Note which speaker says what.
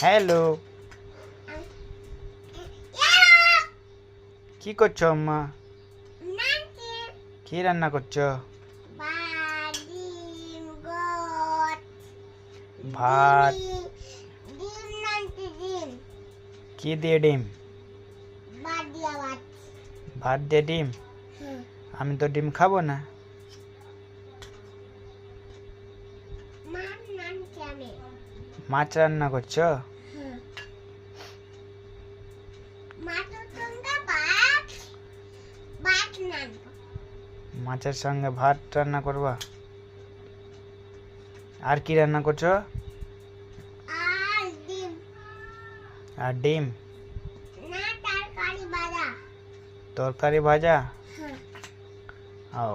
Speaker 1: Hello, কি করছো আম্মা? কি রান্না করছো? ভাত। কি দিয়ে ডিম? ভাত দিয়ে ডিম? আমি তো ডিম খাবো না। মাছ রান্না করছো? মাছের সঙ্গে ভাত রান্না করবা? আর কি রান্না করছো? আর ডিম? তরকারি ভাজা? ও।